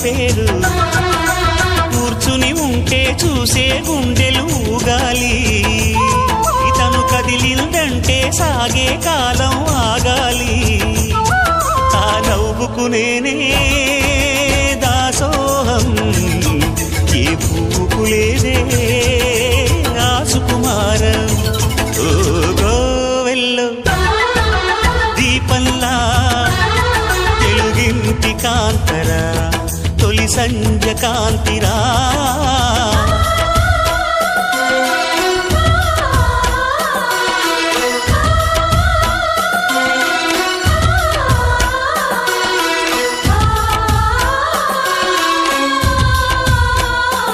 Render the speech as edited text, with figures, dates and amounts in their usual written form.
పేరు కూర్చుని ఉంటే చూసే గుండెలు ఊగాలి ఇతను కదిలిందంటే సాగే కాలం ఆగాలి ఆ నవ్వుకు నేనే దాసోహం ఏ పువ్వుకు లేదే ఆ సుకుమారం ఓ గోవెల్లో దీపంలా తెలుగింటి కాంతరా తొలి సంజ కాంతిరా